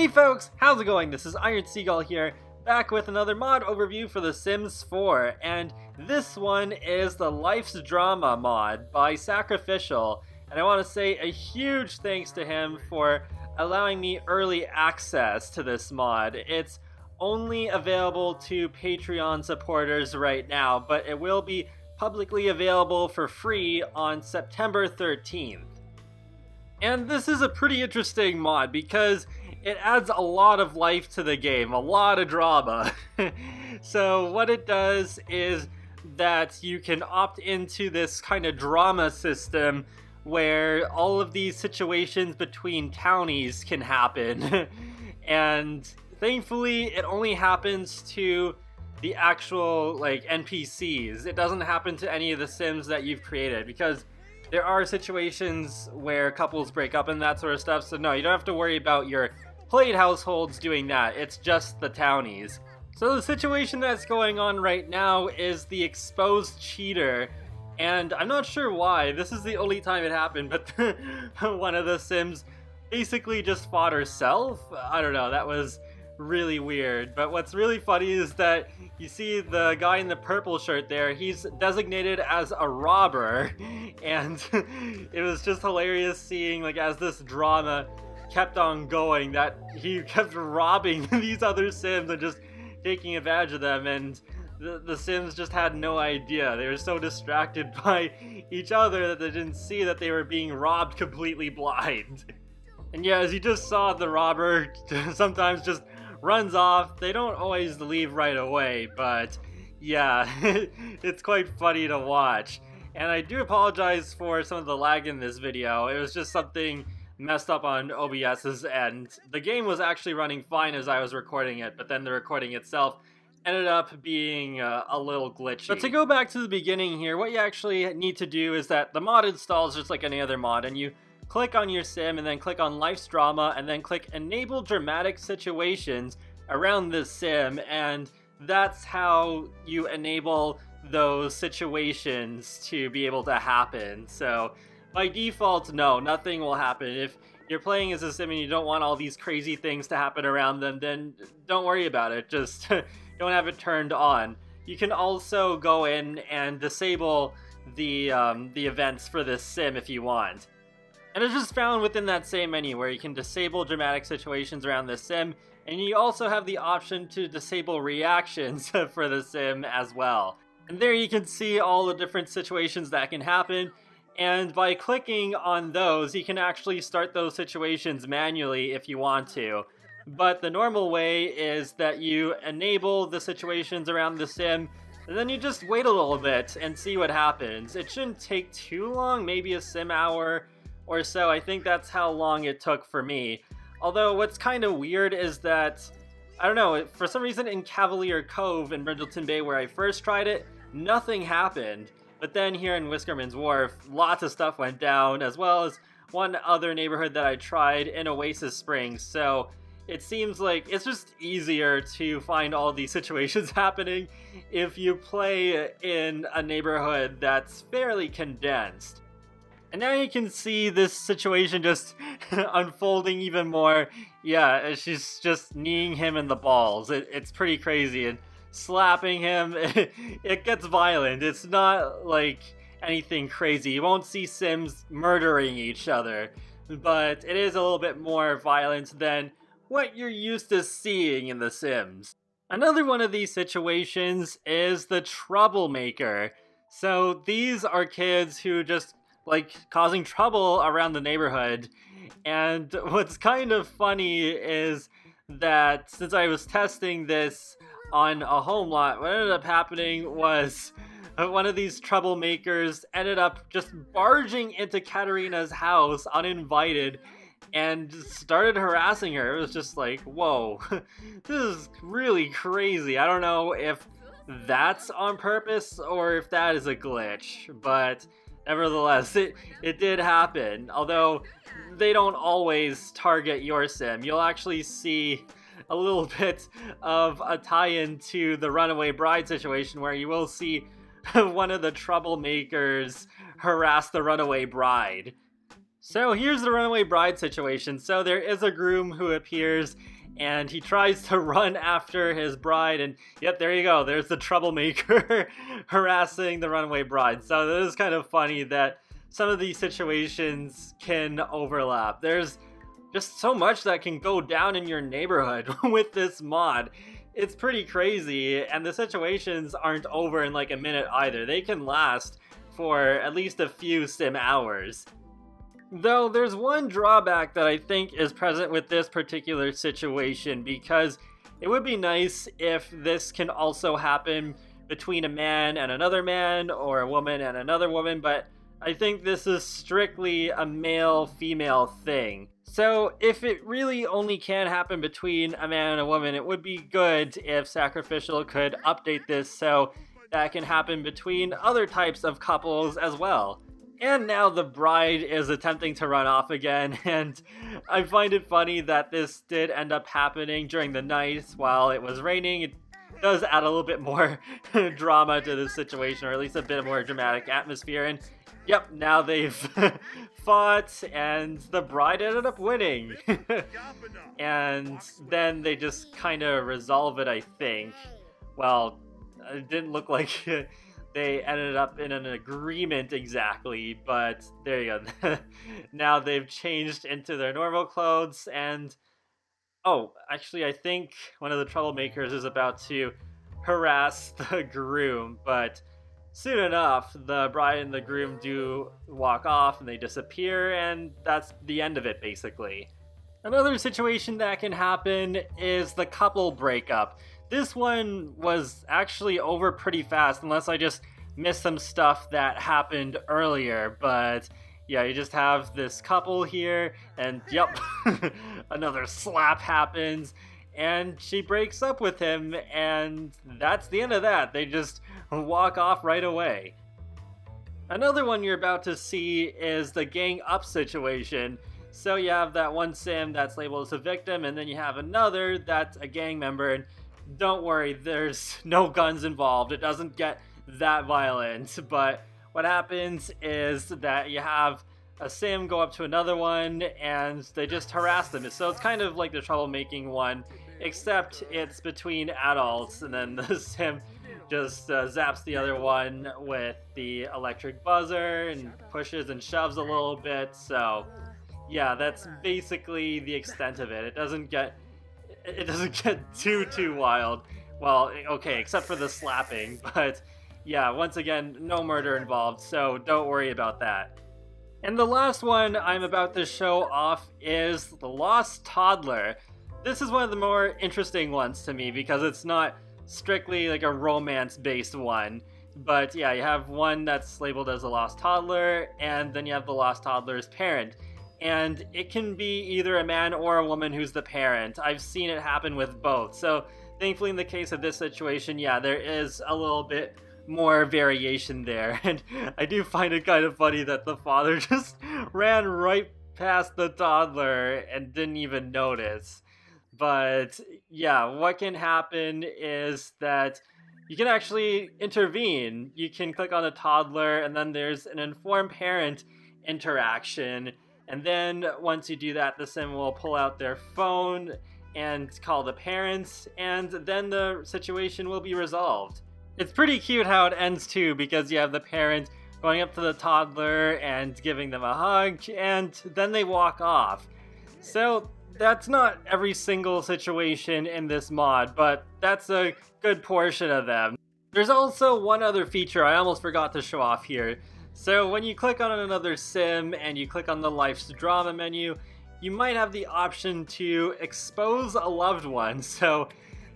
Hey folks, how's it going? This is Seagull here, back with another mod overview for The Sims 4, and this one is the Life's Drama mod by Sacrificial, and I want to say a huge thanks to him for allowing me early access to this mod. It's only available to Patreon supporters right now, but it will be publicly available for free on September 13th. And this is a pretty interesting mod because it adds a lot of life to the game, a lot of drama. So what it does is that you can opt into this kind of drama system where all of these situations between townies can happen. And thankfully it only happens to the actual NPCs. It doesn't happen to any of the Sims that you've created, because there are situations where couples break up and that sort of stuff, so no, you don't have to worry about your played households doing that. It's just the townies. So the situation that's going on right now is the exposed cheater, and I'm not sure why. This is the only time it happened, but one of the Sims basically just fought herself. I don't know, that was really weird. But what's really funny is that you see the guy in the purple shirt there, he's designated as a robber, and it was just hilarious seeing, as this drama kept on going, that he kept robbing these other Sims and just taking advantage of them, and the Sims just had no idea. They were so distracted by each other that they didn't see that they were being robbed completely blind. And yeah, as you just saw, the robber sometimes just runs off. They don't always leave right away, but yeah, it's quite funny to watch. And I do apologize for some of the lag in this video. It was just something messed up on OBS's end. The game was actually running fine as I was recording it, but then the recording itself ended up being a little glitchy. But to go back to the beginning here, what you actually need to do is that the mod installs just like any other mod, and you click on your sim and then click on Life's Drama and then click Enable Dramatic Situations around this sim, and that's how you enable those situations to be able to happen. So by default, no, nothing will happen. If you're playing as a sim and you don't want all these crazy things to happen around them, then don't worry about it. Just don't have it turned on. You can also go in and disable the events for this sim if you want. And it's just found within that same menu where you can disable dramatic situations around the sim, and you also have the option to disable reactions for the sim as well. And there you can see all the different situations that can happen, and by clicking on those, you can actually start those situations manually if you want to. But the normal way is that you enable the situations around the sim, and then you just wait a little bit and see what happens. It shouldn't take too long, maybe a sim hour or so. I think that's how long it took for me. Although what's kind of weird is that, I don't know, for some reason in Cavalier Cove in Brindleton Bay where I first tried it, nothing happened. But then here in Whiskerman's Wharf, lots of stuff went down, as well as one other neighborhood that I tried in Oasis Springs. So it seems like it's just easier to find all these situations happening if you play in a neighborhood that's fairly condensed. And now you can see this situation just unfolding even more. Yeah, she's just kneeing him in the balls. It's pretty crazy, and slapping him. It gets violent. It's not like anything crazy. You won't see Sims murdering each other, but it is a little bit more violent than what you're used to seeing in The Sims. Another one of these situations is the Troublemaker. So these are kids who just causing trouble around the neighborhood. And what's kind of funny is that since I was testing this on a home lot, what ended up happening was one of these troublemakers ended up just barging into Katarina's house uninvited and started harassing her. It was just like, whoa, this is really crazy. I don't know if that's on purpose or if that is a glitch, but nevertheless, it did happen. Although they don't always target your sim. You'll actually see a little bit of a tie-in to the Runaway Bride situation where you will see one of the troublemakers harass the Runaway Bride. So here's the Runaway Bride situation. So there is a groom who appears and he tries to run after his bride, and yep, there you go, there's the troublemaker harassing the runaway bride. So it is kind of funny that some of these situations can overlap. There's just so much that can go down in your neighborhood with this mod. It's pretty crazy, and the situations aren't over in like a minute either. They can last for at least a few sim hours. Though there's one drawback that I think is present with this particular situation, because it would be nice if this can also happen between a man and another man, or a woman and another woman, but I think this is strictly a male-female thing. So if it really only can happen between a man and a woman, it would be good if Sacrificial could update this so that can happen between other types of couples as well. And now the bride is attempting to run off again, and I find it funny that this did end up happening during the night while it was raining. It does add a little bit more drama to this situation, or at least a bit more dramatic atmosphere. And yep, now they've fought, and the bride ended up winning. And then they just kind of resolve it, I think. Well, it didn't look like they ended up in an agreement exactly, but there you go. Now they've changed into their normal clothes, and oh, actually I think one of the troublemakers is about to harass the groom, but soon enough the bride and the groom do walk off and they disappear, and that's the end of it basically. Another situation that can happen is the couple breakup. This one was actually over pretty fast, unless I just missed some stuff that happened earlier, but yeah, you just have this couple here, and yep, another slap happens, and she breaks up with him, and that's the end of that. They just walk off right away. Another one you're about to see is the gang up situation. So you have that one sim that's labeled as a victim, and then you have another that's a gang member, and don't worry, there's no guns involved. It doesn't get that violent, but what happens is that you have a sim go up to another one and they just harass them. So it's kind of like the troublemaking one, except it's between adults, and then the sim just zaps the other one with the electric buzzer and pushes and shoves a little bit. So yeah, that's basically the extent of it. It doesn't get too wild. Well, okay, except for the slapping, but yeah, once again, no murder involved, so don't worry about that. And the last one I'm about to show off is the Lost Toddler. This is one of the more interesting ones to me because it's not strictly like a romance-based one. But yeah, you have one that's labeled as a lost toddler, and then you have the lost toddler's parent. And it can be either a man or a woman who's the parent. I've seen it happen with both. So thankfully in the case of this situation, yeah, there is a little bit more variation there. And I do find it kind of funny that the father just ran right past the toddler and didn't even notice. But yeah, what can happen is that you can actually intervene. You can click on the toddler, and then there's an informed parent interaction. And then once you do that, the sim will pull out their phone and call the parents, and then the situation will be resolved. It's pretty cute how it ends too, because you have the parent going up to the toddler and giving them a hug, and then they walk off. So that's not every single situation in this mod, but that's a good portion of them. There's also one other feature I almost forgot to show off here. So when you click on another sim and you click on the Life's Drama menu, you might have the option to expose a loved one. So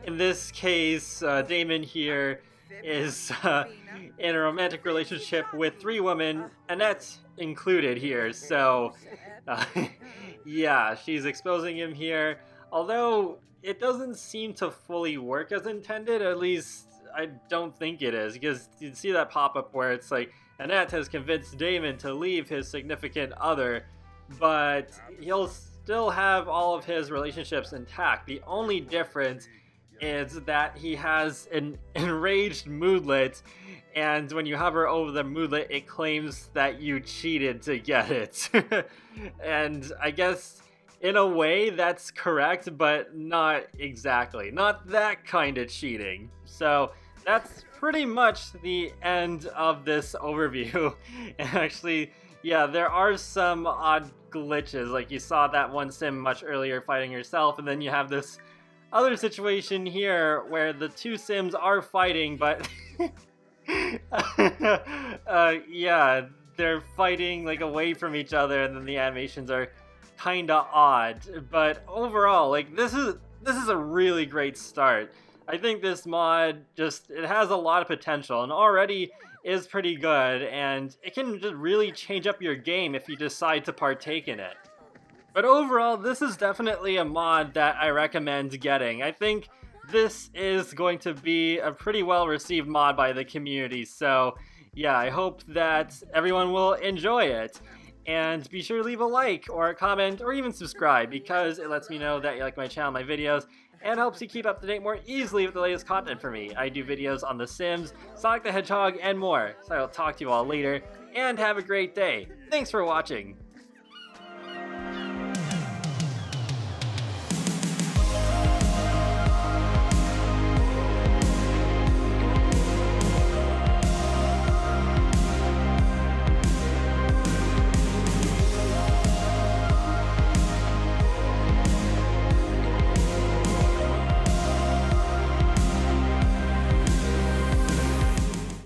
in this case, Damon here is in a romantic relationship with 3 women, Annette included here. So yeah, she's exposing him here. Although it doesn't seem to fully work as intended, at least I don't think it is, because you see that pop-up where it's like, Annette has convinced Damon to leave his significant other, but he'll still have all of his relationships intact. The only difference is that he has an enraged moodlet, and when you hover over the moodlet, it claims that you cheated to get it. And I guess in a way that's correct, but not exactly. Not that kind of cheating. So that's pretty much the end of this overview. And actually, yeah, there are some odd glitches. Like you saw that one sim much earlier fighting herself, and then you have this other situation here where the two sims are fighting, but yeah, they're fighting like away from each other, and then the animations are kinda odd. But overall, like this is a really great start. I think this mod it has a lot of potential and already is pretty good, and it can just really change up your game if you decide to partake in it. But overall, this is definitely a mod that I recommend getting. I think this is going to be a pretty well received mod by the community, so yeah, I hope that everyone will enjoy it. And be sure to leave a like or a comment or even subscribe, because it lets me know that you like my channel, my videos, and helps you keep up to date more easily with the latest content for me. I do videos on The Sims, Sonic the Hedgehog, and more. So I'll talk to you all later, and have a great day. Thanks for watching!